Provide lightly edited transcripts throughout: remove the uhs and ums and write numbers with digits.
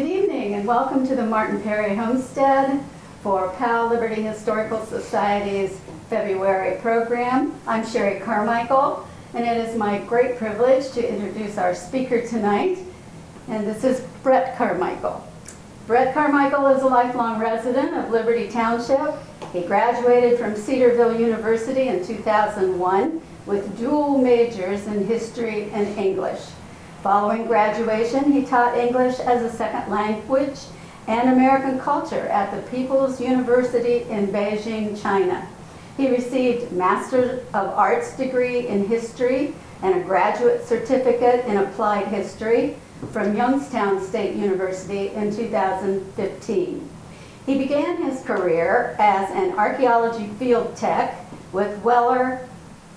Good evening and welcome to the Martin Perry Homestead for Powell-Liberty Historical Society's February program. I'm Sherry Carmichael, and it is my great privilege to introduce our speaker tonight, and this is Brett Carmichael. Brett Carmichael is a lifelong resident of Liberty Township. He graduated from Cedarville University in 2001 with dual majors in history and English. Following graduation, he taught English as a second language and American culture at the People's University in Beijing, China. He received Master of Arts degree in history and a graduate certificate in applied history from Youngstown State University in 2015. He began his career as an archaeology field tech with Weller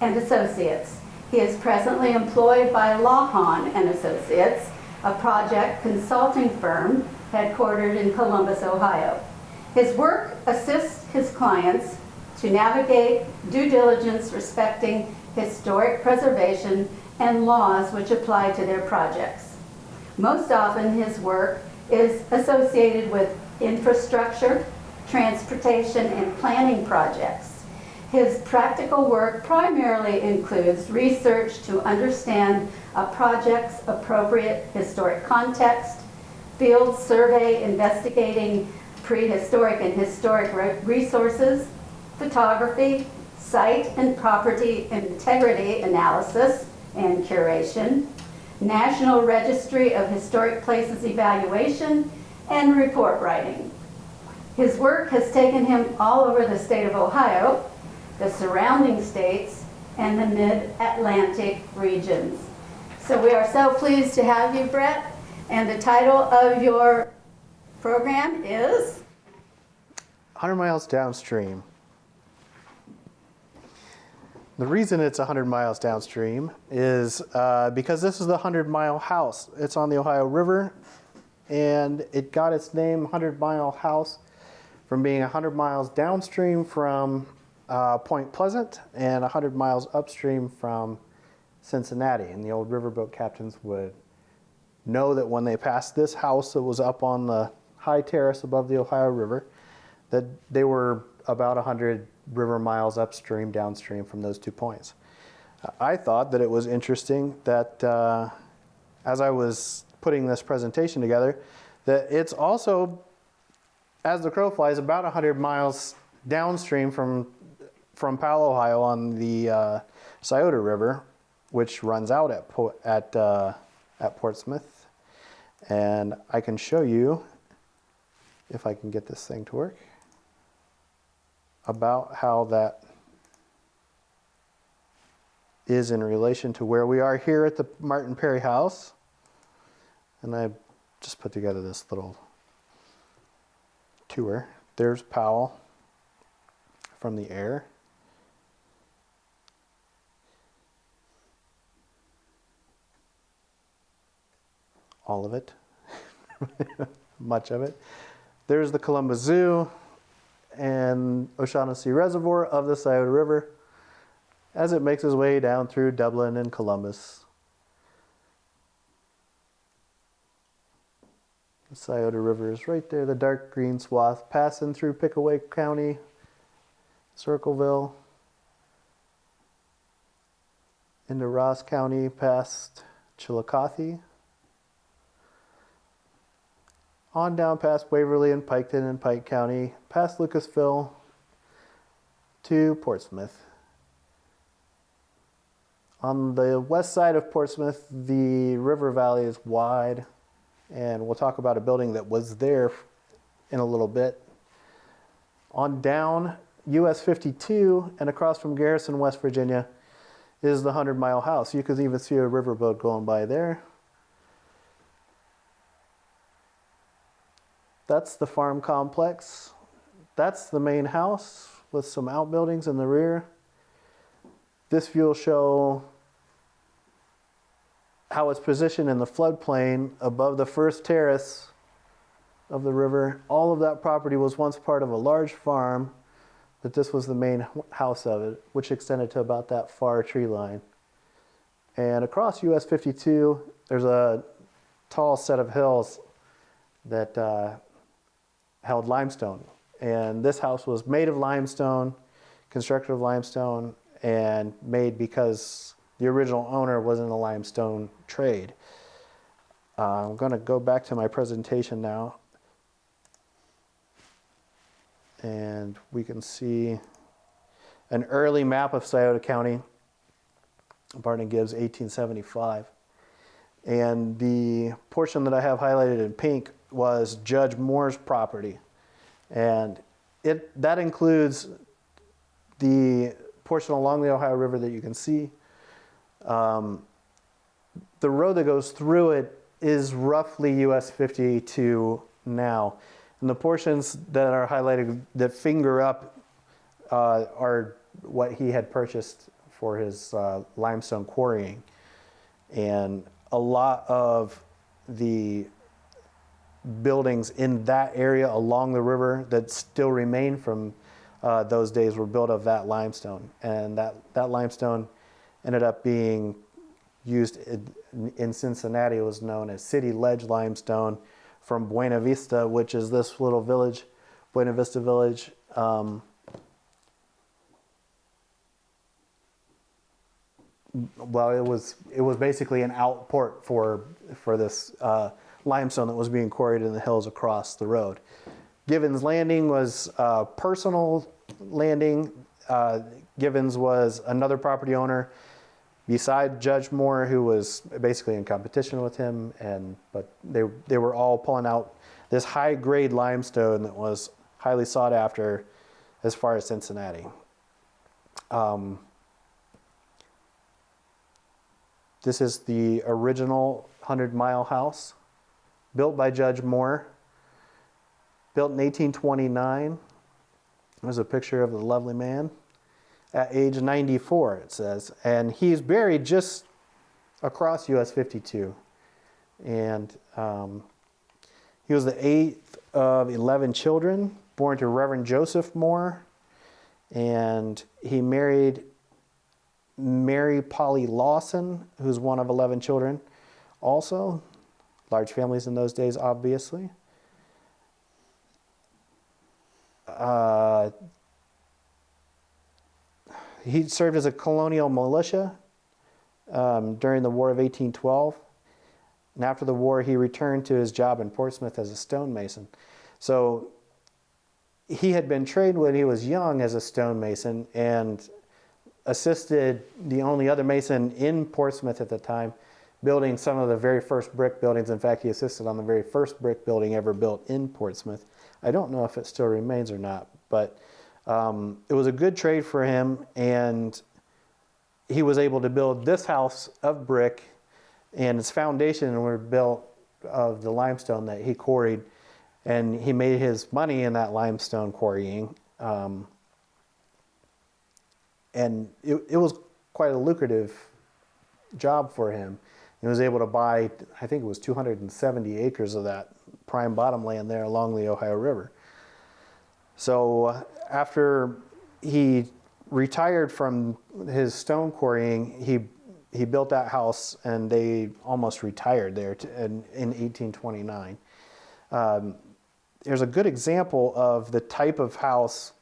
and Associates. He is presently employed by Lawhon and Associates, a project consulting firm headquartered in Columbus, Ohio. His work assists his clients to navigate due diligence respecting historic preservation and laws which apply to their projects. Most often his work is associated with infrastructure, transportation, and planning projects. His practical work primarily includes research to understand a project's appropriate historic context, field survey investigating prehistoric and historic resources, photography, site and property integrity analysis and curation, National Registry of Historic Places evaluation, and report writing. His work has taken him all over the state of Ohio, the surrounding states, and the mid-Atlantic regions. So we are so pleased to have you, Brett, and the title of your program is? 100 Miles Downstream. The reason it's 100 miles downstream is because this is the 100-mile house. It's on the Ohio River, and it got its name 100-mile house from being 100 miles downstream from Point Pleasant and 100 miles upstream from Cincinnati. And the old riverboat captains would know that when they passed this house that was up on the high terrace above the Ohio River, that they were about 100 river miles upstream, downstream from those 2 points. I thought that it was interesting that as I was putting this presentation together, that it's also, as the crow flies, about 100 miles downstream from Powell, Ohio on the Scioto River, which runs out at Portsmouth. And I can show you, if I can get this thing to work, about how that is in relation to where we are here at the Martin Perry house. And I just put together this little tour. There's Powell from the air. All of it, much of it. There's the Columbus Zoo and O'Shaughnessy Reservoir of the Scioto River as it makes its way down through Dublin and Columbus. The Scioto River is right there, the dark green swath passing through Pickaway County, Circleville, into Ross County past Chillicothe, on down past Waverly and Piketon and Pike County, past Lucasville to Portsmouth. On the west side of Portsmouth, the river valley is wide, and we'll talk about a building that was there in a little bit. On down US 52 and across from Garrison, West Virginia, is the 100-mile house. You could even see a riverboat going by there. That's the farm complex. That's the main house with some outbuildings in the rear. This view will show how it's positioned in the floodplain above the first terrace of the river. All of that property was once part of a large farm, but this was the main house of it, which extended to about that far tree line. And across US 52, there's a tall set of hills that held limestone. And this house was made of limestone, constructed of limestone, and made because the original owner was in the limestone trade. I'm going to go back to my presentation now. And we can see an early map of Scioto County. Barton Gibbs, 1875. And the portion that I have highlighted in pink was Judge Moore's property. And that includes the portion along the Ohio River that you can see. The road that goes through it is roughly US 52 now. And the portions that are highlighted that finger up are what he had purchased for his limestone quarrying. And a lot of the buildings in that area along the river that still remain from those days were built of that limestone. And that limestone ended up being used in Cincinnati. It was known as City Ledge Limestone from Buena Vista, which is this little village, Buena Vista Village. Well, it was basically an outport for this limestone that was being quarried in the hills across the road. Gibbons Landing was personal landing. Gibbons was another property owner beside Judge Moore, who was basically in competition with him, but they were all pulling out this high-grade limestone that was highly sought after as far as Cincinnati. This is the original 100-mile house, built by Judge Moore, built in 1829. There's a picture of the lovely man. At age 94, it says. And he's buried just across US 52. And he was the 8th of 11 children, born to Reverend Joseph Moore. And he married Mary Polly Lawson, who's one of 11 children. Also, large families in those days, obviously. He served as a colonial militia during the War of 1812. And after the war, he returned to his job in Portsmouth as a stonemason. So he had been trained when he was young as a stonemason and assisted the only other mason in Portsmouth at the time, building some of the very first brick buildings. In fact, he assisted on the very first brick building ever built in Portsmouth. I don't know if it still remains or not, but it was a good trade for him, and he was able to build this house of brick, and its foundation were built of the limestone that he quarried, and he made his money in that limestone quarrying. And it was quite a lucrative job for him. He was able to buy, I think it was 270 acres of that prime bottom land there along the Ohio River. So after he retired from his stone quarrying, he built that house, and they almost retired there in 1829. There's a good example of the type of house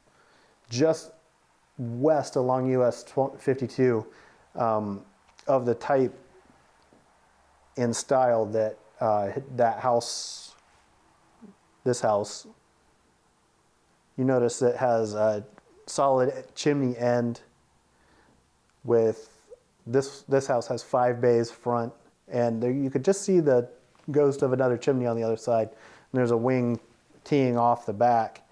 just west along US 52 of the type and style that that house, this house, you notice it has a solid chimney end with this house has 5 bays front, and there you could just see the ghost of another chimney on the other side, and there's a wing teeing off the back.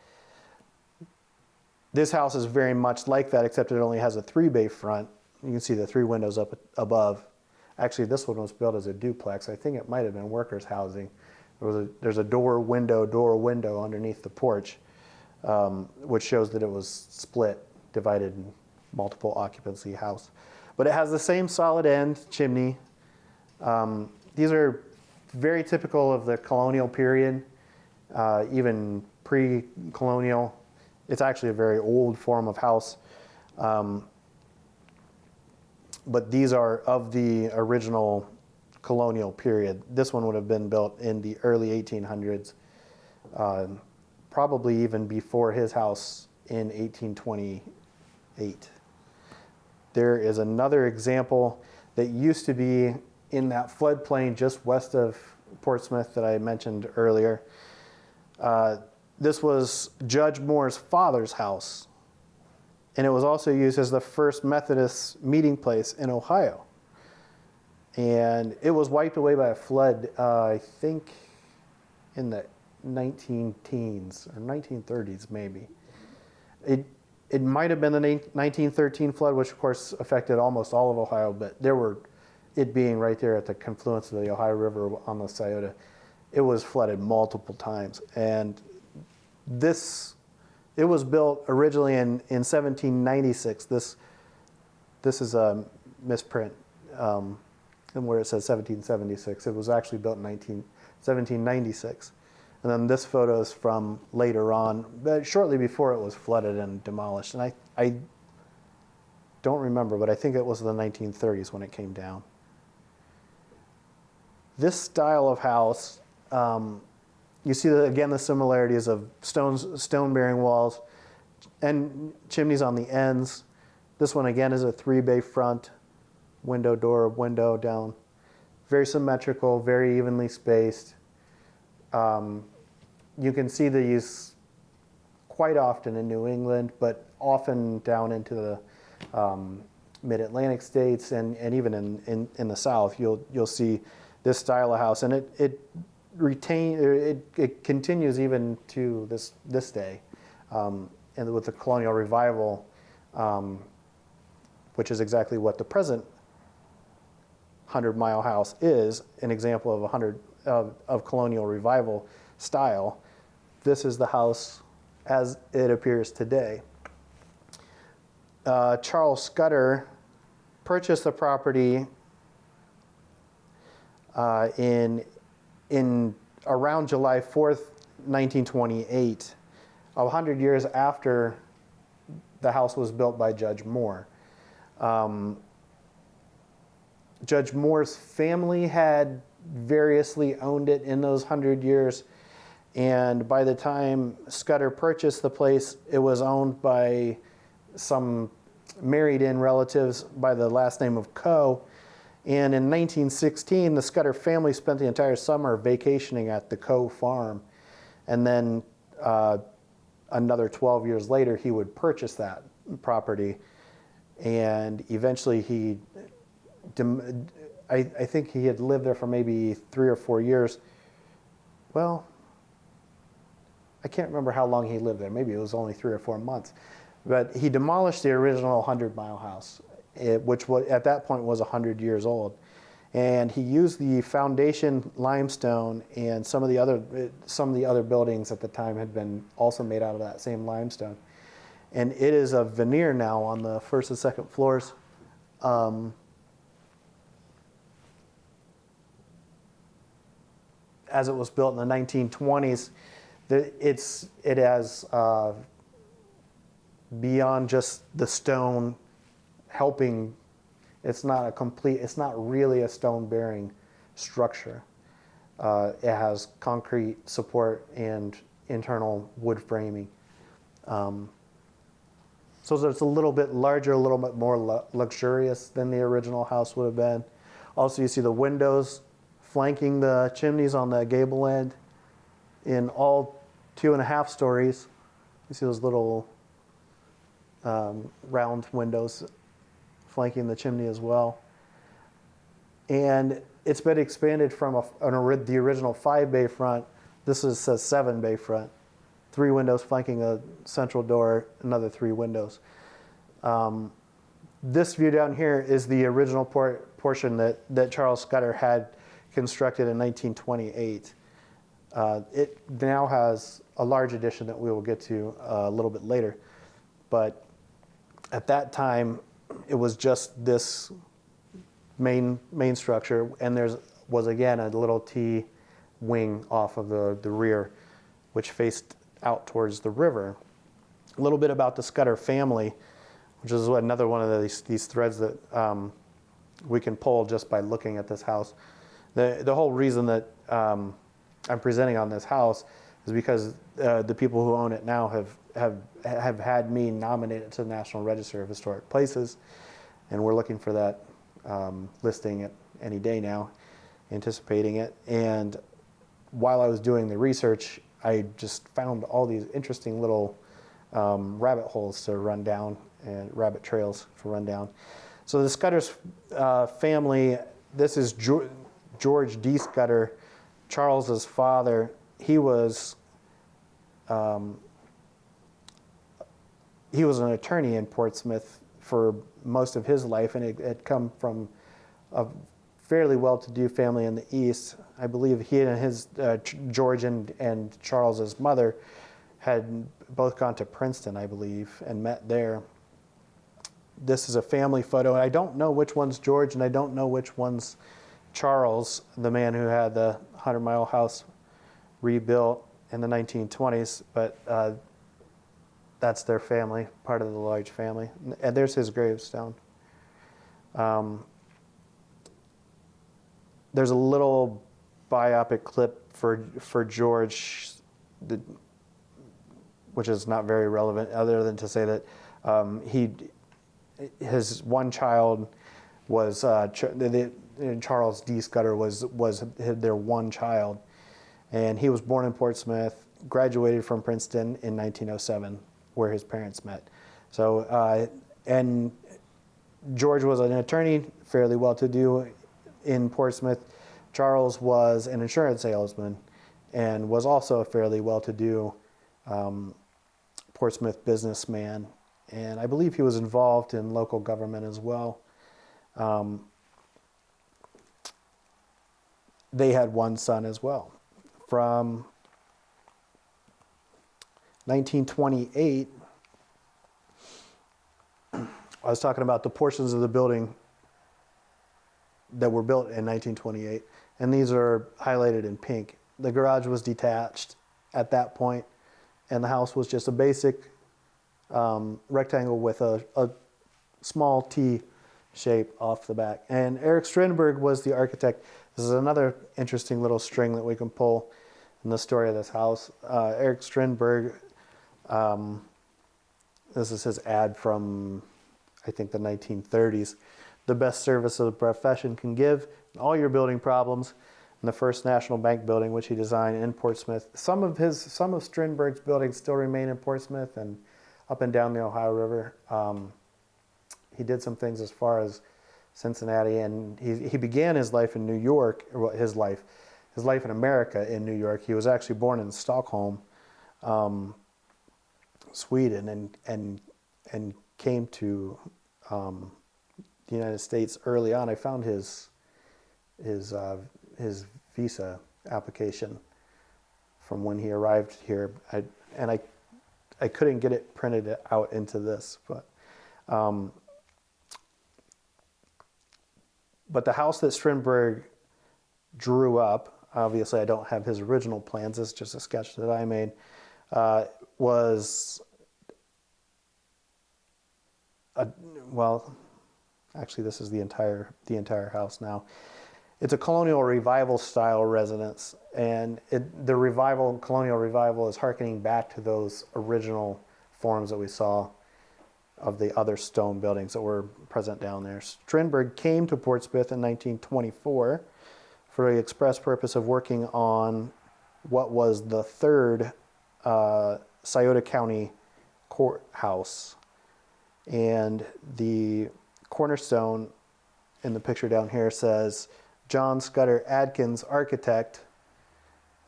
This house is very much like that, except it only has a 3-bay front. You can see the 3 windows up above. Actually, this one was built as a duplex. I think it might have been workers' housing. There's a door, window underneath the porch, which shows that it was split, divided in multiple occupancy house. But it has the same solid end chimney. These are very typical of the colonial period, even pre-colonial. It's actually a very old form of house. But these are of the original colonial period. This one would have been built in the early 1800s, probably even before his house in 1828. There is another example that used to be in that floodplain just west of Portsmouth that I mentioned earlier. This was Judge Moore's father's house, and it was also used as the first Methodist meeting place in Ohio. And it was wiped away by a flood, I think in the 19-teens or 1930s maybe. It might have been the 1913 flood, which of course affected almost all of Ohio, but it being right there at the confluence of the Ohio River on the Scioto, it was flooded multiple times. And it was built originally in 1796. This is a misprint, and where it says 1776. It was actually built in 1796. And then this photo is from later on, but shortly before it was flooded and demolished. And I don't remember, but I think it was the 1930s when it came down. This style of house, you see again the similarities of stone-bearing walls and chimneys on the ends. This one again is a 3-bay front, window, door, window down. Very symmetrical, very evenly spaced. You can see these quite often in New England, but often down into the mid-Atlantic states and even in the South. You'll see this style of house, and it continues even to this day, and with the colonial revival, which is exactly what the present 100-mile house is, an example of colonial revival style. This is the house as it appears today. Charles Scudder purchased the property in around July 4th, 1928, 100 years after the house was built by Judge Moore. Judge Moore's family had variously owned it in those 100 years, and by the time Scudder purchased the place, it was owned by some married-in relatives by the last name of Coe. And in 1916, the Scudder family spent the entire summer vacationing at the Coe farm. And then another 12 years later, he would purchase that property. And eventually I think he had lived there for maybe 3 or 4 years. Well, I can't remember how long he lived there. Maybe it was only 3 or 4 months. But he demolished the original 100-mile house, which at that point was 100 years old. And he used the foundation limestone, and some of the other buildings at the time had been also made out of that same limestone. And it is a veneer now on the first and second floors. As it was built in the 1920s, it has beyond just the stone helping. It's not really a stone-bearing structure. It has concrete support and internal wood framing. So it's a little bit larger, a little bit more luxurious than the original house would have been. Also, you see the windows flanking the chimneys on the gable end in all 2.5 stories. You see those little round windows flanking the chimney as well. And it's been expanded from the original 5-bay front. This says 7-bay front. 3 windows flanking a central door, another 3 windows. This view down here is the original portion that Charles Scudder had constructed in 1928. It now has a large addition that we will get to a little bit later. But at that time, it was just this main structure, and there was again a little T wing off of the rear, which faced out towards the river. A little bit about the Scudder family, which is another one of these threads that we can pull just by looking at this house. The whole reason that I'm presenting on this house is because the people who own it now have had me nominated to the National Register of Historic Places, and we're looking for that listing at any day now, anticipating it. And while I was doing the research, I just found all these interesting little rabbit holes to run down and rabbit trails to run down. So the Scudder's family, this is George D. Scudder, Charles's father. He was an attorney in Portsmouth for most of his life, and it had come from a fairly well-to-do family in the East. I believe he and his George and Charles's mother had both gone to Princeton, I believe, and met there. This is a family photo, and I don't know which one's George, and I don't know which one's Charles, the man who had the 100 Mile house rebuilt in the 1920s, but that's their family, part of the large family. And there's his gravestone. There's a little biopic clip for George, which is not very relevant, other than to say that his one child was Charles D. Scudder was their one child, and he was born in Portsmouth, graduated from Princeton in 1907, where his parents met. So, and George was an attorney, fairly well-to-do in Portsmouth. Charles was an insurance salesman and was also a fairly well-to-do Portsmouth businessman. And I believe he was involved in local government as well. They had one son as well. From 1928, I was talking about the portions of the building that were built in 1928, and these are highlighted in pink. The garage was detached at that point, and the house was just a basic rectangle with a small T shape off the back. And Eric Strindberg was the architect. This is another interesting little string that we can pull in the story of this house. Eric Strindberg, this is his ad from, I think, the 1930s. The best service a profession can give, all your building problems, and the first National Bank building, which he designed in Portsmouth. Some of Strindberg's buildings still remain in Portsmouth and up and down the Ohio River. He did some things as far as Cincinnati, and he began his life in New York, or his life in America in New York. He was actually born in Stockholm, Sweden, and came to the United States early on. I found his visa application from when he arrived here, I couldn't get it printed out into this, but the house that Strindberg drew up, obviously I don't have his original plans, it's just a sketch that I made, was, actually this is the entire house now. It's a colonial revival style residence, and the colonial revival is harkening back to those original forms that we saw of the other stone buildings that were present down there. Strindberg came to Portsmouth in 1924 for the express purpose of working on what was the third Scioto County courthouse. And the cornerstone in the picture down here says, John Scudder Adkins, architect,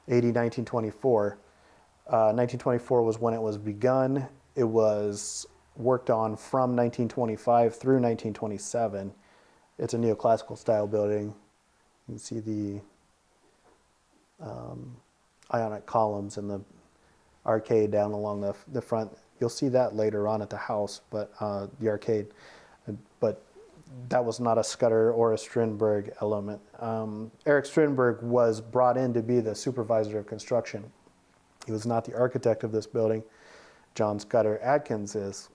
AD 1924. 1924 was when it was begun. It was worked on from 1925 through 1927. It's a neoclassical style building. You can see the ionic columns and the arcade down along the front. You'll see that later on at the house, but the arcade. But that was not a Scudder or a Strindberg element. Eric Strindberg was brought in to be the supervisor of construction. He was not the architect of this building. John Scudder Adkins is.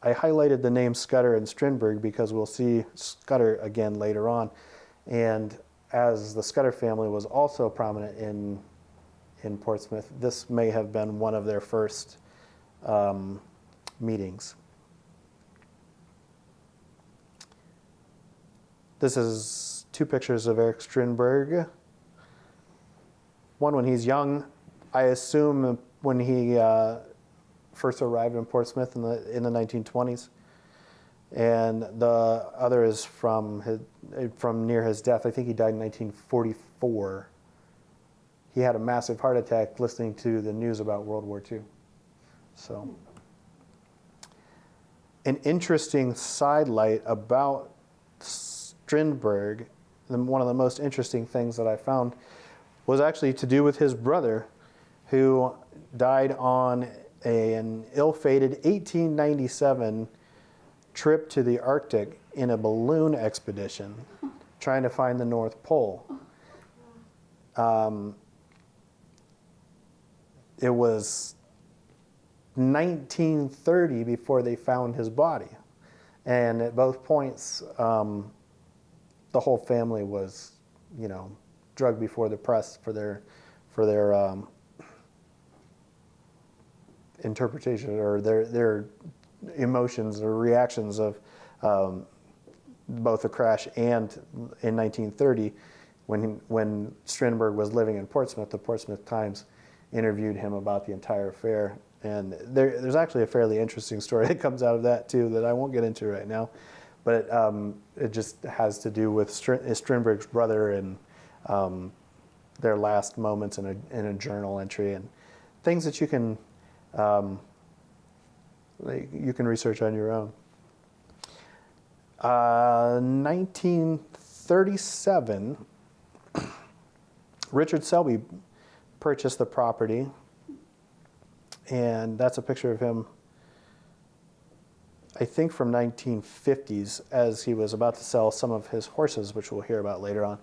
I highlighted the name Scudder and Strindberg because we'll see Scudder again later on. And as the Scudder family was also prominent in Portsmouth, this may have been one of their first meetings. This is two pictures of Eric Strindberg. One when he's young, I assume when he first arrived in Portsmouth in the 1920s. And the other is from near his death. I think he died in 1944. He had a massive heart attack listening to the news about World War II. So, an interesting sidelight about Strindberg, one of the most interesting things that I found, was actually to do with his brother, who died on an ill-fated 1897 trip to the Arctic in a balloon expedition trying to find the North Pole. It was 1930 before they found his body. And at both points, the whole family was, drugged before the press for their interpretation or their emotions or reactions of both the crash and in 1930 when Strindberg was living in Portsmouth. The Portsmouth Times interviewed him about the entire affair, and there's actually a fairly interesting story that comes out of that too that I won't get into right now, but it just has to do with Strindberg's brother and their last moments in a journal entry and things that you can research on your own. 1937, Richard Selby purchased the property, and that's a picture of him, I think from 1950s, as he was about to sell some of his horses, which we'll hear about later on.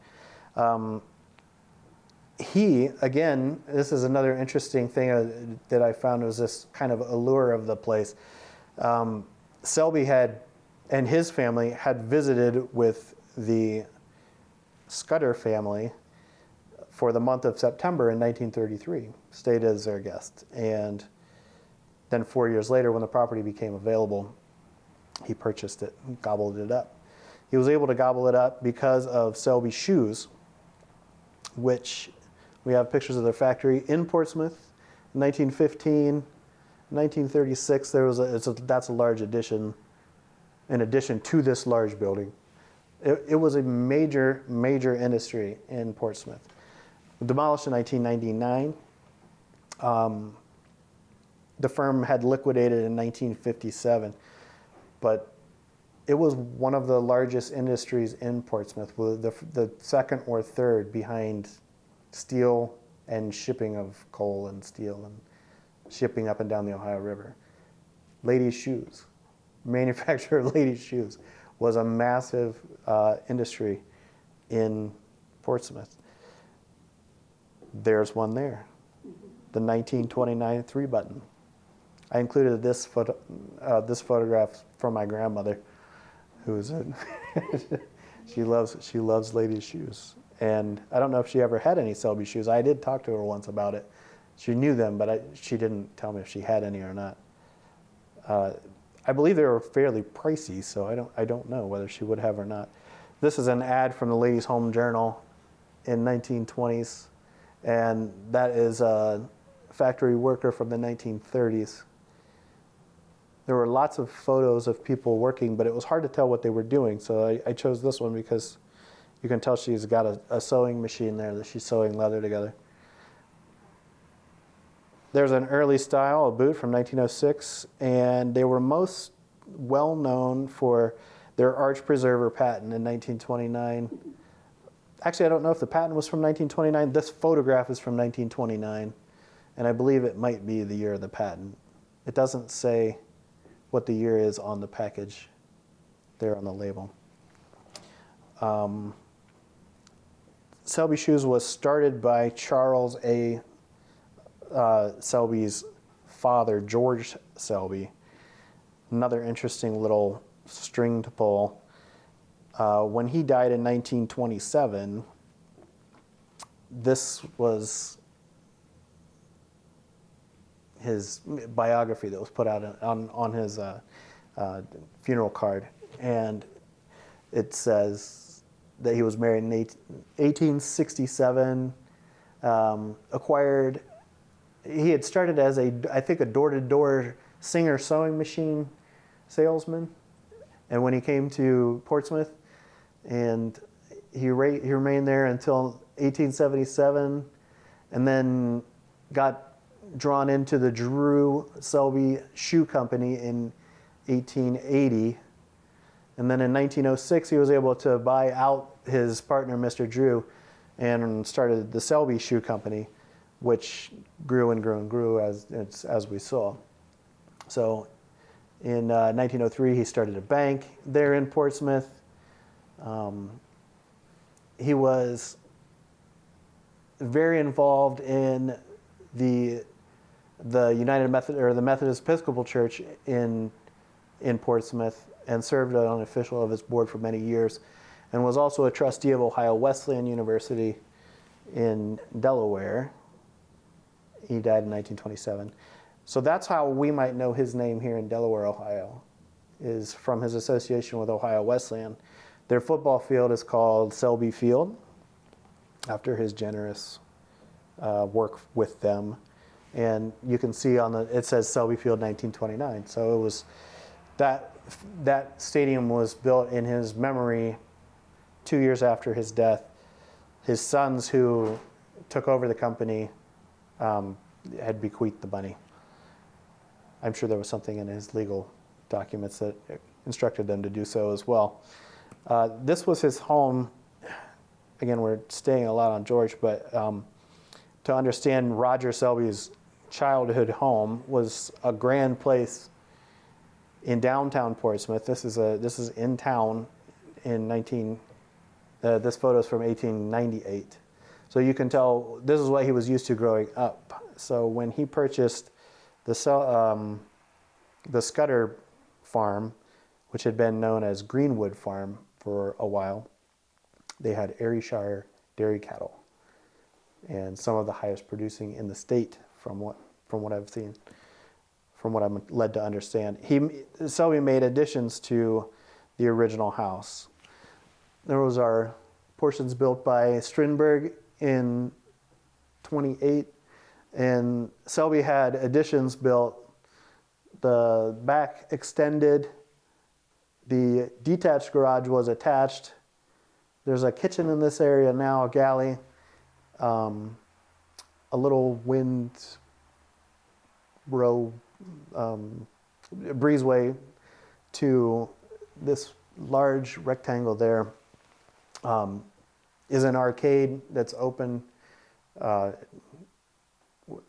Again, this is another interesting thing that I found, was this kind of allure of the place. Selby and his family had visited with the Scudder family for the month of September in 1933, stayed as their guest. And then 4 years later, when the property became available, he purchased it and gobbled it up. He was able to gobble it up because of Selby Shoes, which we have pictures of their factory in Portsmouth in 1915. 1936, that's a large addition, in addition to this large building. It was a major, major industry in Portsmouth. Demolished in 1999. The firm had liquidated in 1957, but it was one of the largest industries in Portsmouth, the second or third behind steel and shipping of coal and steel and shipping up and down the Ohio River. Ladies' shoes, manufacture of ladies' shoes, was a massive industry in Portsmouth. There's one there, the 1929 3-button. I included this photograph from my grandmother, who's she loves ladies' shoes, and I don't know if she ever had any Selby shoes. I did talk to her once about it. She knew them, but she didn't tell me if she had any or not. I believe they were fairly pricey, so I don't know whether she would have or not. This is an ad from the Ladies' Home Journal in 1920s, and that is a factory worker from the 1930s. There were lots of photos of people working, but it was hard to tell what they were doing, so I chose this one because you can tell she's got a sewing machine there that she's sewing leather together. There's an early style, a boot from 1906, and they were most well known for their arch preserver patent in 1929. Actually, I don't know if the patent was from 1929. This photograph is from 1929, and I believe it might be the year of the patent. It doesn't say what the year is on the package there on the label. Selby Shoes was started by Charles A. Selby's father, George Selby. Another interesting little string to pull. When he died in 1927, this was his biography that was put out on his funeral card, and it says that he was married in 1867. Acquired. He had started as I think a door-to-door Singer sewing machine salesman, and when he came to Portsmouth, and he remained there until 1877, and then got drawn into the Drew Selby Shoe Company in 1880. And then in 1906, he was able to buy out his partner, Mr. Drew, and started the Selby Shoe Company, which grew and grew and grew as we saw. So in 1903, he started a bank there in Portsmouth. He was very involved in the United Methodist or the Methodist Episcopal Church in Portsmouth, and served on an official of its board for many years, and was also a trustee of Ohio Wesleyan University in Delaware. He died in 1927. So that's how we might know his name here in Delaware, Ohio, is from his association with Ohio Wesleyan. Their football field is called Selby Field, after his generous work with them. And you can see it says Selby Field 1929. So it was that stadium was built in his memory 2 years after his death. His sons, who took over the company, had bequeathed the money. I'm sure there was something in his legal documents that instructed them to do so as well. This was his home. Again, we're staying a lot on George, but to understand Roger Selby's childhood home was a grand place in downtown Portsmouth. This is in town in this photo is from 1898. So you can tell this is what he was used to growing up. So when he purchased the Scudder farm, which had been known as Greenwood Farm for a while, they had Ayrshire dairy cattle, and some of the highest producing in the state from what I've seen, from what I'm led to understand. Selby made additions to the original house. There was our portions built by Strindberg in 28, and Selby had additions built. The back extended, the detached garage was attached. There's a kitchen in this area now, a galley, a little wind row, breezeway to this large rectangle there. Is an arcade that's open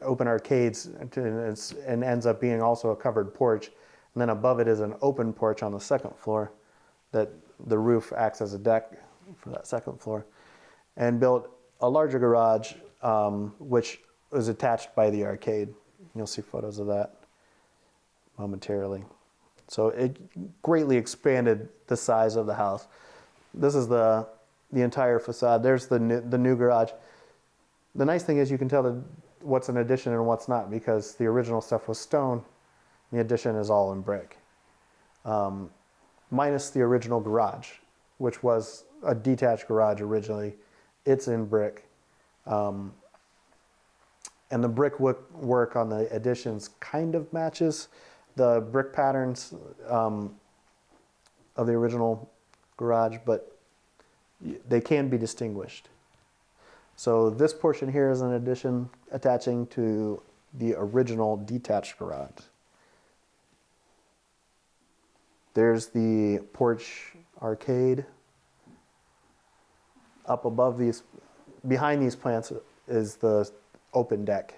arcades, and ends up being also a covered porch. And then above it is an open porch on the second floor that the roof acts as a deck for that second floor. And built a larger garage, which was attached by the arcade. You'll see photos of that momentarily. So it greatly expanded the size of the house. This is the entire facade. There's the new garage. The nice thing is you can tell what's an addition and what's not, because the original stuff was stone. The addition is all in brick, minus the original garage, which was a detached garage originally. It's in brick, and the brick work on the additions kind of matches the brick patterns of the original garage, but they can be distinguished. So this portion here is an addition attaching to the original detached garage. There's the porch arcade. Up above these, behind these plants is the open deck.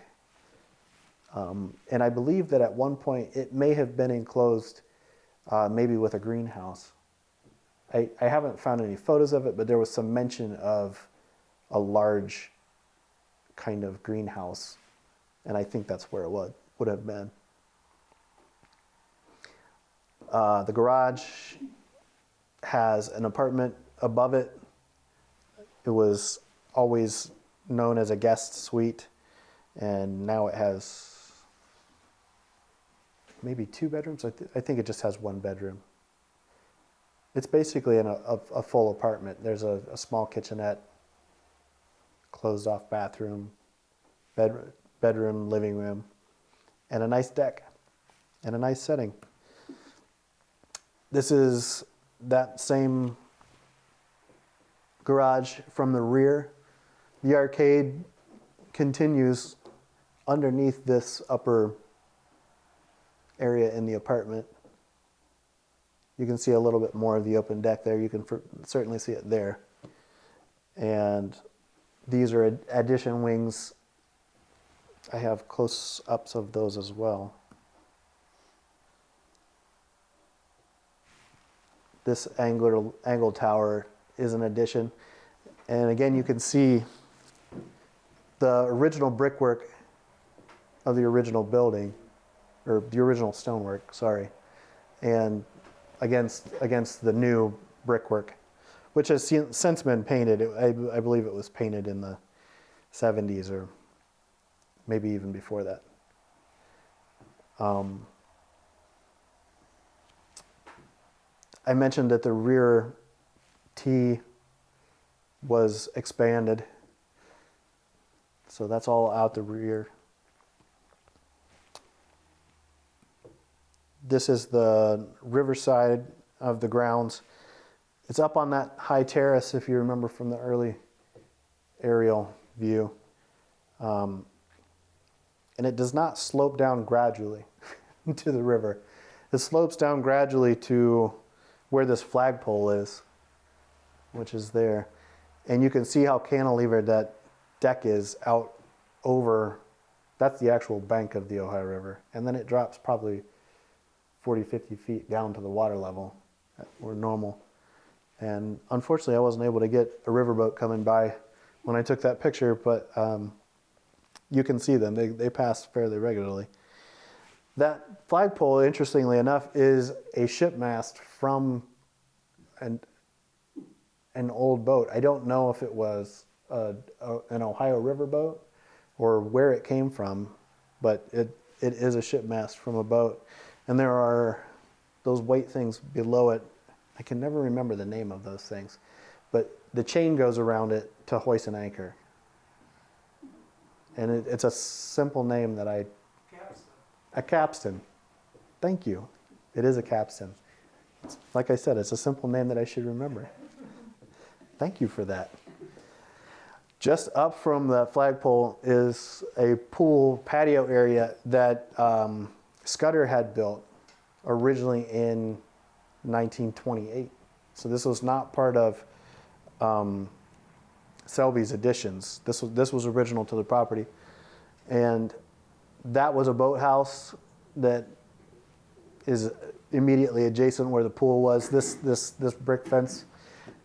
And I believe that at one point it may have been enclosed maybe with a greenhouse. I haven't found any photos of it, but there was some mention of a large kind of greenhouse, and I think that's where it would have been. The garage has an apartment above it. It was always known as a guest suite, and now it has maybe 2 bedrooms. I think it just has 1 bedroom. It's basically a full apartment. There's a small kitchenette, closed off bathroom, bedroom, living room, and a nice deck and a nice setting. This is that same garage from the rear. The arcade continues underneath this upper area in the apartment. You can see a little bit more of the open deck there. You can certainly see it there. And these are addition wings. I have close-ups of those as well. This angled tower is an addition. And again, you can see the original brickwork of the original building, or the original stonework, sorry, and against the new brickwork, which has since been painted. I believe it was painted in the 70s or maybe even before that. I mentioned that the rear T was expanded, so that's all out the rear. This is the riverside of the grounds. It's up on that high terrace, if you remember from the early aerial view. And it does not slope down gradually to the river. It slopes down gradually to where this flagpole is, which is there. And you can see how cantilevered that deck is out over, that's the actual bank of the Ohio River. And then it drops probably 40, 50 feet down to the water level, or normal. And unfortunately, I wasn't able to get a riverboat coming by when I took that picture, but you can see them. They pass fairly regularly. That flagpole, interestingly enough, is a shipmast from an old boat. I don't know if it was an Ohio River boat or where it came from, but it is a shipmast from a boat. And there are those white things below it. I can never remember the name of those things, but the chain goes around it to hoist an anchor. And it's a simple name that a capstan. Thank you. It is a capstan. Like I said, it's a simple name that I should remember. Thank you for that. Just up from the flagpole is a pool patio area that Scudder had built originally in 1928. So this was not part of Selby's additions. This was original to the property. And that was a boathouse that is immediately adjacent where the pool was. This brick fence,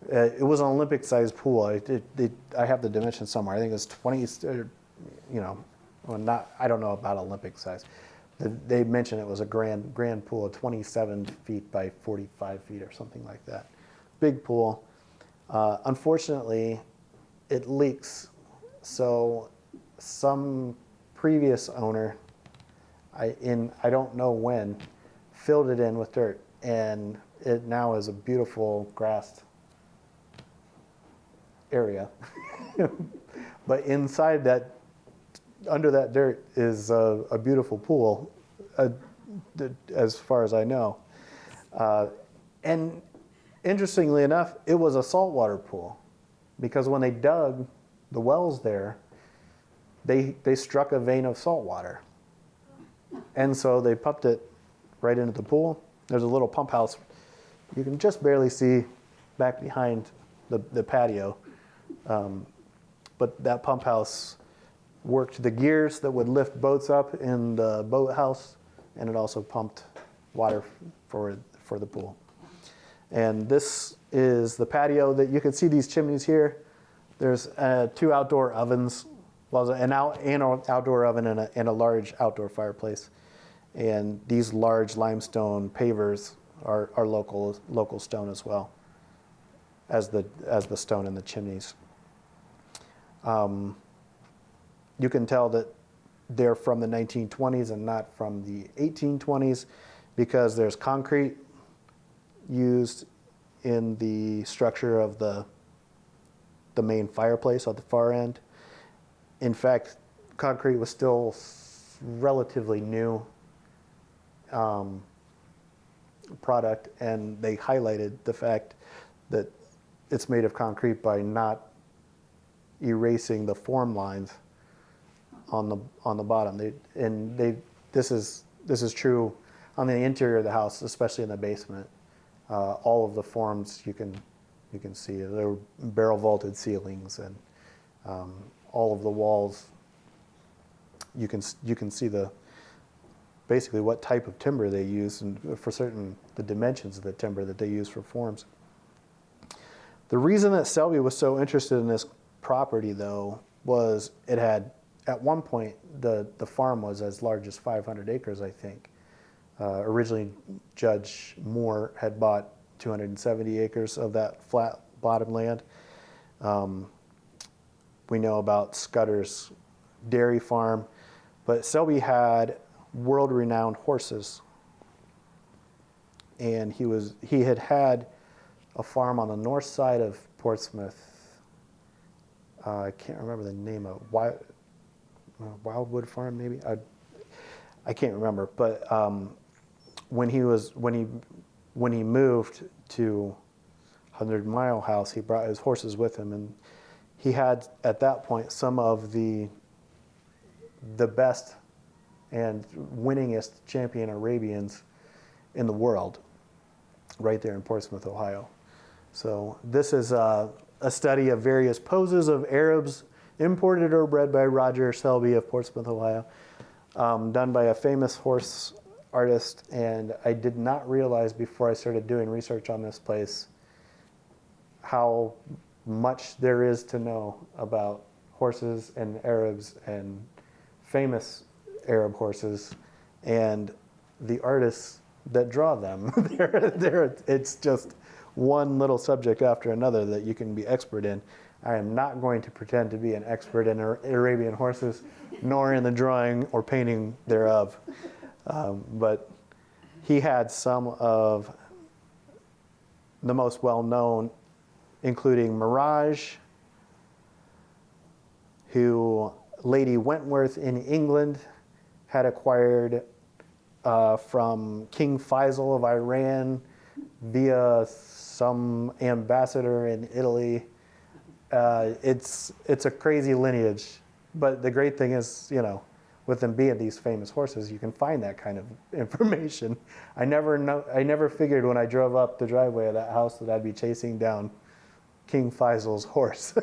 it was an Olympic-sized pool. I have the dimensions somewhere. I think it was 20, I don't know about Olympic size. They mentioned it was a grand pool, 27 feet by 45 feet or something like that. Big pool. Unfortunately, it leaks. So some previous owner, I don't know when, filled it in with dirt, and it now is a beautiful grassed area. But inside that, under that dirt, is a beautiful pool, as far as I know. And interestingly enough, it was a saltwater pool, because when they dug the wells there, they struck a vein of salt water. And so they pumped it right into the pool. There's a little pump house. You can just barely see back behind the patio. But that pump house worked the gears that would lift boats up in the boathouse, and it also pumped water for the pool. And this is the patio that you can see these chimneys here. There's 2 outdoor ovens, well, an outdoor oven and a large outdoor fireplace. And these large limestone pavers are local stone as well as the stone in the chimneys. You can tell that they're from the 1920s and not from the 1820s because there's concrete used in the structure of the main fireplace at the far end. In fact, concrete was still relatively new product, and they highlighted the fact that it's made of concrete by not erasing the form lines on the bottom. This is true on the interior of the house, especially in the basement. All of the forms you can see. There were barrel vaulted ceilings, and all of the walls. You can see basically what type of timber they use, and for certain the dimensions of the timber that they use for forms. The reason that Selby was so interested in this property, though, was it had, at one point, the farm was as large as 500 acres, I think. Originally, Judge Moore had bought 270 acres of that flat bottom land. We know about Scudder's dairy farm, but Selby had world-renowned horses, and he had a farm on the north side of Portsmouth. I can't remember the name of it. Wildwood Farm, maybe. I can't remember, but when he moved to 100 Mile House, he brought his horses with him, and he had at that point some of the best and winningest champion Arabians in the world, right there in Portsmouth, Ohio. So this is a study of various poses of Arabs imported or bred by Roger Selby of Portsmouth, Ohio, done by a famous horse artist. And I did not realize before I started doing research on this place how much there is to know about horses and Arabs and famous Arab horses and the artists that draw them. It's just one little subject after another that you can be expert in. I am not going to pretend to be an expert in Arabian horses, nor in the drawing or painting thereof. But he had some of the most well-known, including Mirage, who Lady Wentworth in England had acquired from King Faisal of Iran via some ambassador in Italy. It's a crazy lineage, but the great thing is, with them being these famous horses, you can find that kind of information. I never figured when I drove up the driveway of that house that I'd be chasing down King Faisal's horse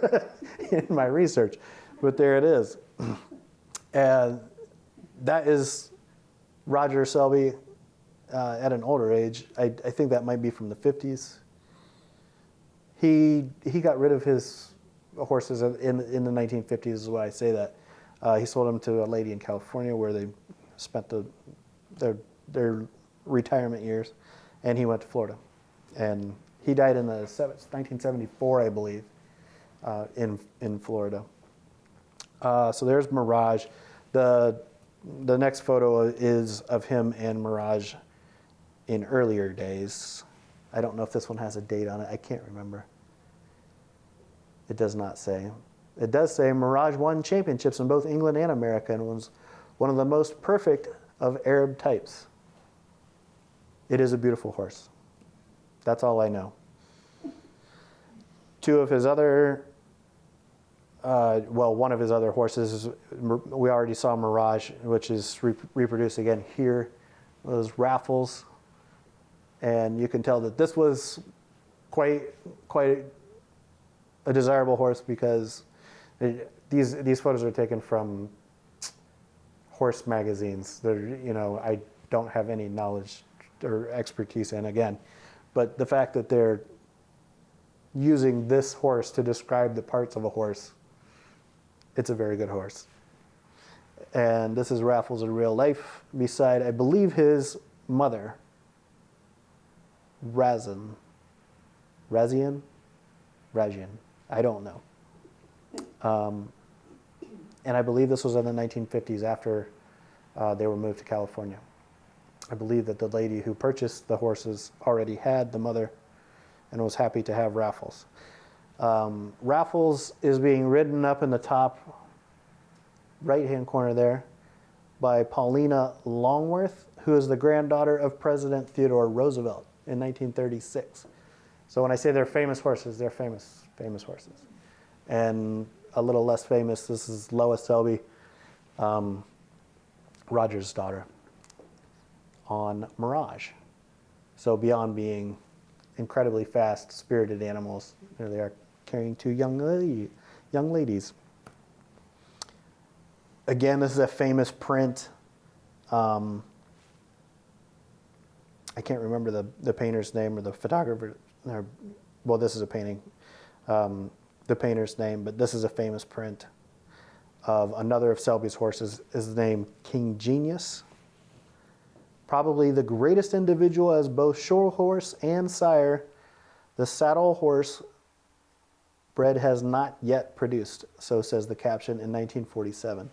in my research, but there it is. And that is Roger Selby at an older age. I think that might be from the 50s. He got rid of his horses in the 1950s, is why I say that. He sold them to a lady in California where they spent their retirement years, and he went to Florida. And he died in the 1974, I believe, in Florida. So there's Mirage. The next photo is of him and Mirage in earlier days. I don't know if this one has a date on it. I can't remember. It does not say. It does say Mirage won championships in both England and America and was one of the most perfect of Arab types. It is a beautiful horse. That's all I know. One of his other horses, we already saw Mirage, which is reproduced again here. Those Raffles. And you can tell that this was quite a desirable horse because these photos are taken from horse magazines. I don't have any knowledge or expertise in, again. But the fact that they're using this horse to describe the parts of a horse, it's a very good horse. And this is Raffles in real life beside, I believe, his mother, Razian. I don't know. And I believe this was in the 1950s after they were moved to California. I believe that the lady who purchased the horses already had the mother and was happy to have Raffles. Raffles is being ridden up in the top right-hand corner there by Paulina Longworth, who is the granddaughter of President Theodore Roosevelt in 1936. So when I say they're famous horses, they're famous horses. And a little less famous, this is Lois Selby, Roger's daughter, on Mirage. So beyond being incredibly fast, spirited animals, here they are carrying two young ladies. Again, this is a famous print. I can't remember the painter's name or the photographer. Well, this is a painting. The painter's name, but this is a famous print of another of Selby's horses, is named King Genius. Probably the greatest individual as both show horse and sire, the saddle horse bred has not yet produced, so says the caption in 1947.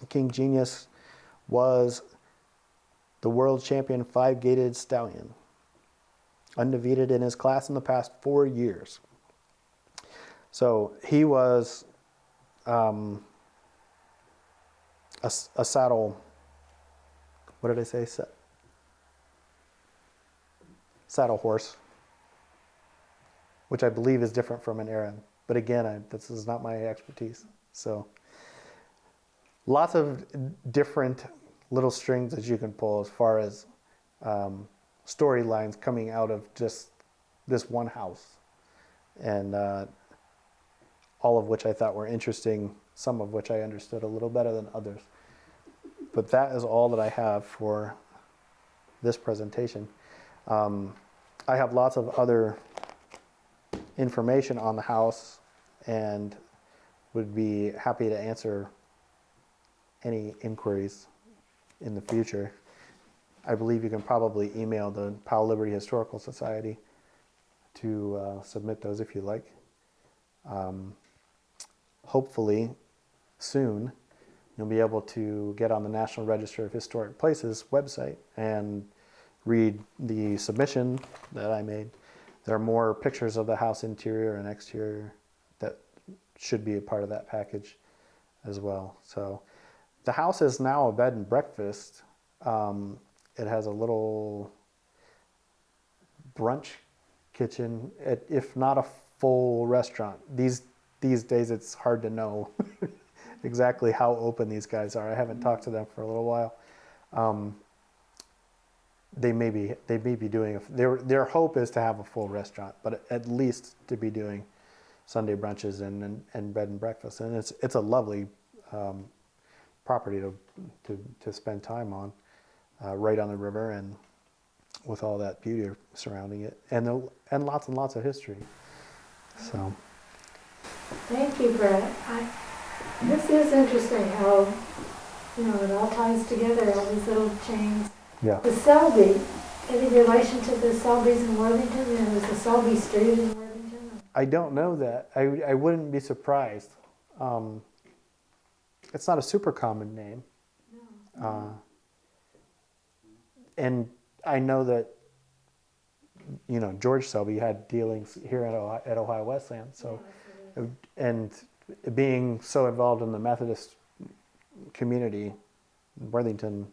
King Genius was the world champion 5-gaited stallion, undefeated in his class in the past 4 years. So he was a saddle, what did I say? Saddle horse, which I believe is different from an Arab. But again, this is not my expertise. So lots of different little strings that you can pull as far as storylines coming out of just this one house. And all of which I thought were interesting, some of which I understood a little better than others. But that is all that I have for this presentation. I have lots of other information on the house and would be happy to answer any inquiries in the future. I believe you can probably email the Powell-Liberty Historical Society to submit those if you like. Hopefully soon you'll be able to get on the National Register of Historic Places website and read the submission that I made. There are more pictures of the house interior and exterior that should be a part of that package as well. So the house is now a bed and breakfast. It has a little brunch kitchen, if not a full restaurant. These days it's hard to know exactly how open these guys are. I haven't talked to them for a little while. They may be doing their hope is to have a full restaurant, but at least to be doing Sunday brunches and bed and breakfast. And it's a lovely property to spend time on, right on the river and with all that beauty surrounding it, and lots and lots of history. So. Thank you, Brett. This is interesting how, it all ties together, all these little chains. Yeah. The Selby, any relation to the Selbys in Worthington? And was the Selby Street in Worthington? I don't know that. I wouldn't be surprised. It's not a super common name. No. And I know that, George Selby had dealings here at Ohio Wesleyan. So, and being so involved in the Methodist community, Worthington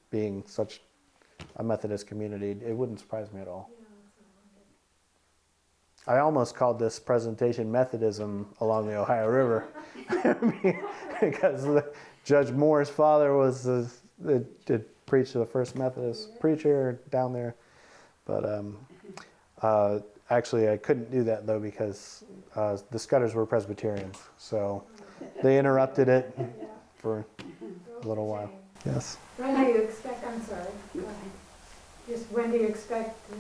being such a Methodist community, it wouldn't surprise me at all. I almost called this presentation Methodism along the Ohio River because Judge Moore's father was did preach to the first Methodist preacher down there. But actually I couldn't do that though because the Scudders were Presbyterians. So they interrupted it for a little while. Yes. When do you expect, I'm sorry, go ahead. Just when do you expect to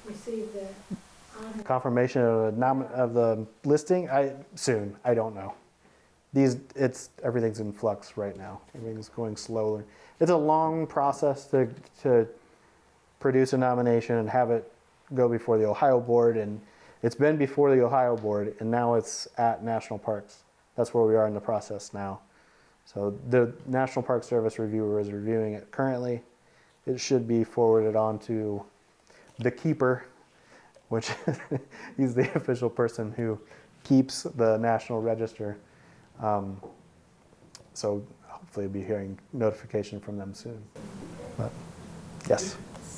receive the honor? Confirmation of the listing? Soon. I don't know. Everything's in flux right now. Everything's going slowly. It's a long process to produce a nomination and have it go before the Ohio Board, and it's been before the Ohio Board, and now it's at National Parks. That's where we are in the process now. So the National Park Service reviewer is reviewing it currently. It should be forwarded on to the keeper, which he's the official person who keeps the National Register. So hopefully we'll be hearing notification from them soon. But yes.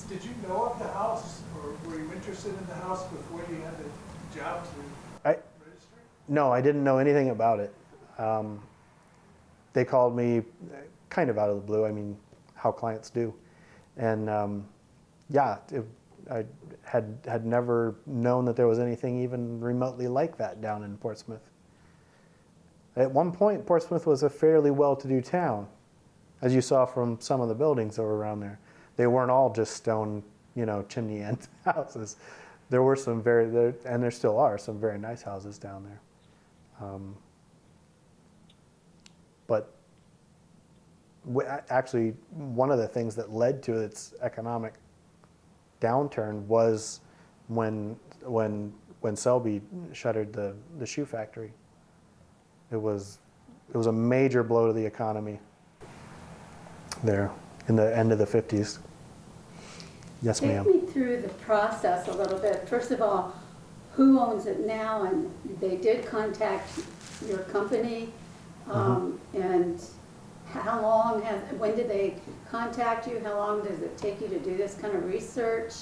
Did you know of the house, or were you interested in the house before you had the job to I, register? no, I didn't know anything about it. They called me kind of out of the blue. I mean, how clients do. And yeah, I had never known that there was anything even remotely like that down in Portsmouth. At one point, Portsmouth was a fairly well-to-do town, as you saw from some of the buildings that were around there. They weren't all just stone, chimney end houses. There were some and there still are some very nice houses down there. But actually, one of the things that led to its economic downturn was when Selby shuttered the shoe factory. It was a major blow to the economy there in the end of the 50s. Yes, ma'am. Take me through the process a little bit. First of all, who owns it now? And they did contact your company. And how long when did they contact you? How long does it take you to do this kind of research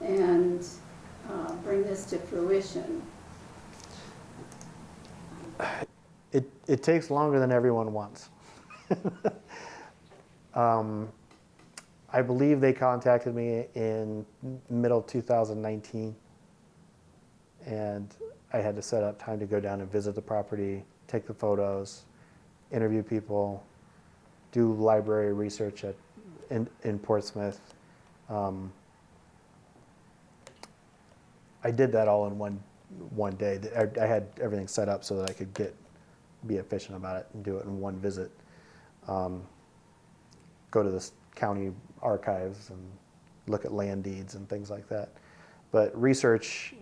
and bring this to fruition? It takes longer than everyone wants. I believe they contacted me in middle 2019, and I had to set up time to go down and visit the property, take the photos, interview people, do library research in Portsmouth. I did that all in one day. I had everything set up so that I could be efficient about it and do it in one visit. Go to the county archives and look at land deeds and things like that. But research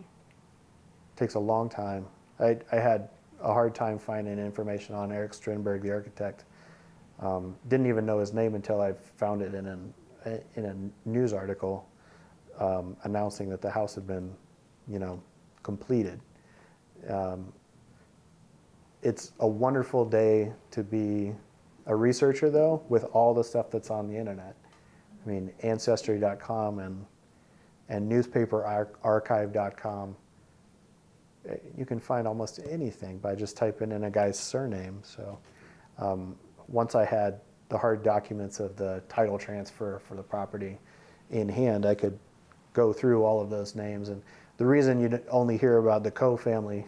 takes a long time. I had a hard time finding information on Eric Strindberg, the architect. Didn't even know his name until I found it in a news article announcing that the house had been, completed. It's a wonderful day to be a researcher, though, with all the stuff that's on the internet. I mean, Ancestry.com and newspaperarchive.com. You can find almost anything by just typing in a guy's surname. So once I had the hard documents of the title transfer for the property in hand, I could go through all of those names. And the reason you only hear about the Coe family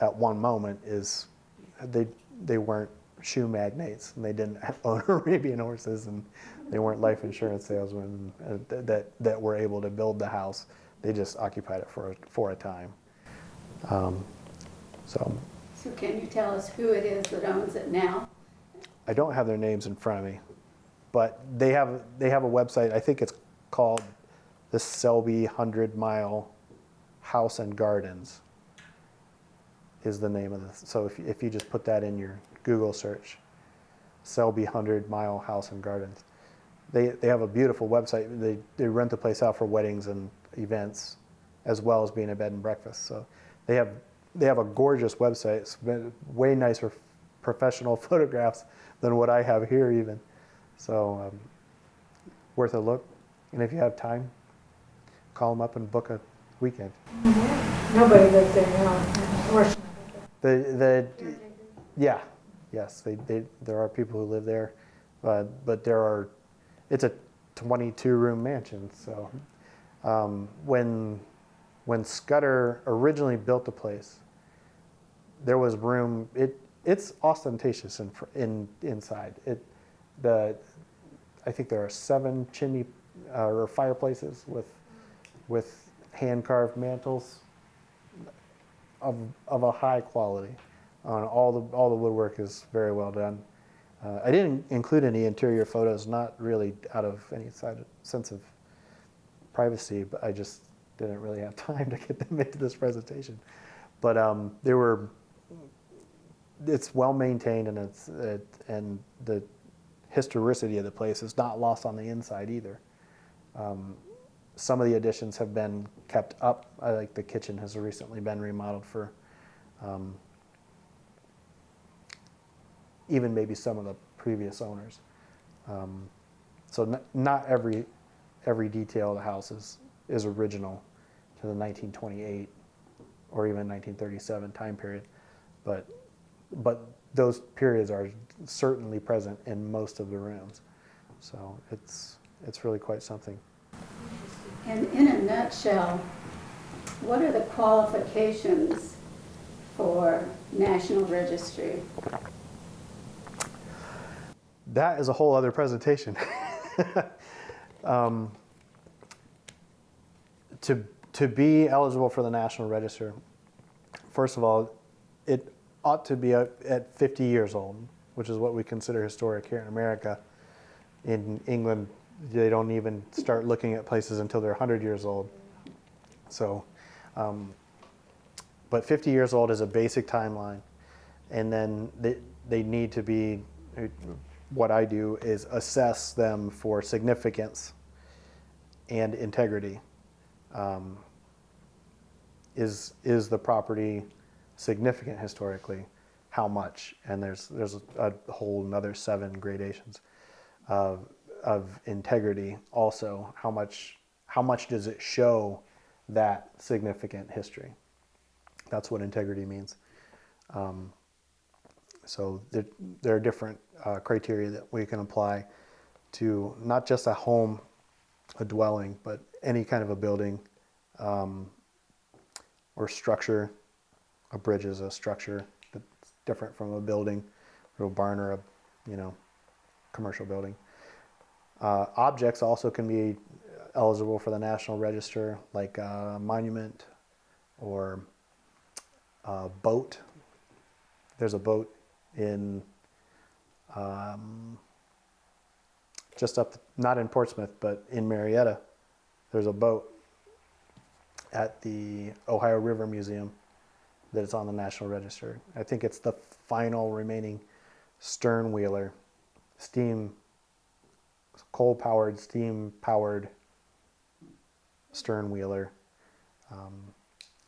at one moment is they weren't shoe magnates, and they didn't own Arabian horses, and they weren't life insurance salesmen that were able to build the house. They just occupied it for a time. So can you tell us who it is that owns it now? I don't have their names in front of me, but they have a website. I think it's called the Selby 100-Mile House and Gardens is the name of this. So if you just put that in your Google search, Selby 100-Mile House and Gardens. They have a beautiful website. They rent the place out for weddings and events, as well as being a bed and breakfast. So they have a gorgeous website. It's way nicer professional photographs than what I have here even. So worth a look. And if you have time, call them up and book a weekend. Nobody lives there now, unfortunately. Yes, there are people who live there, but it's a 22-room mansion. So when Scudder originally built the place, there was room. It's ostentatious inside. I think there are 7 chimney or fireplaces with hand-carved mantles of a high quality. All the woodwork is very well done. I didn't include any interior photos, not really out of any sense of privacy, but I just didn't really have time to get them into this presentation. But it's well maintained, and and the historicity of the place is not lost on the inside either. Some of the additions have been kept up. I like the kitchen has recently been remodeled for even maybe some of the previous owners. So not every detail of the house is original to the 1928 or even 1937 time period, but those periods are certainly present in most of the rooms. So it's really quite something. And in a nutshell, what are the qualifications for National Registry? That is a whole other presentation. To be eligible for the National Register, first of all, it ought to be at 50 years old, which is what we consider historic here in America. In England, they don't even start looking at places until they're 100 years old. So, but 50 years old is a basic timeline. And then they need to be, what I do is assess them for significance and integrity. Is the property significant historically? How much? And there's a whole another 7 gradations of integrity also. How much does it show that significant history? That's what integrity means. So there are different criteria that we can apply to not just a home, a dwelling, but any kind of a building or structure. A bridge is a structure that's different from a building, or a barn, or a commercial building. Objects also can be eligible for the National Register, like a monument or a boat. There's a boat in just up, not in Portsmouth, but in Marietta. There's a boat at the Ohio River Museum that is on the National Register. I think it's the final remaining stern wheeler, coal-powered, steam-powered stern wheeler.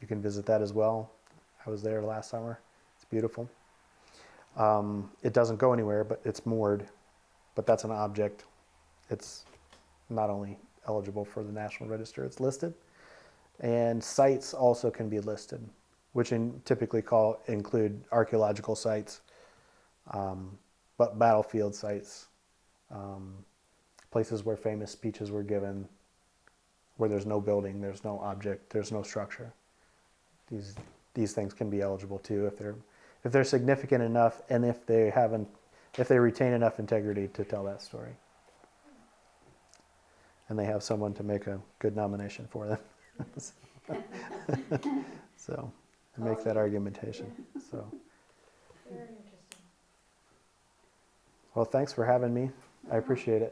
You can visit that as well. I was there last summer. It's beautiful. It doesn't go anywhere, but it's moored. But that's an object. It's not only eligible for the National Register, it's listed. And sites also can be listed, which typically include archaeological sites, but battlefield sites, places where famous speeches were given, where there's no building, there's no object, there's no structure. These things can be eligible too if they're significant enough, and if they retain enough integrity to tell that story, and they have someone to make a good nomination for them. So make that argumentation. So, Very interesting. well, thanks for having me. I appreciate it.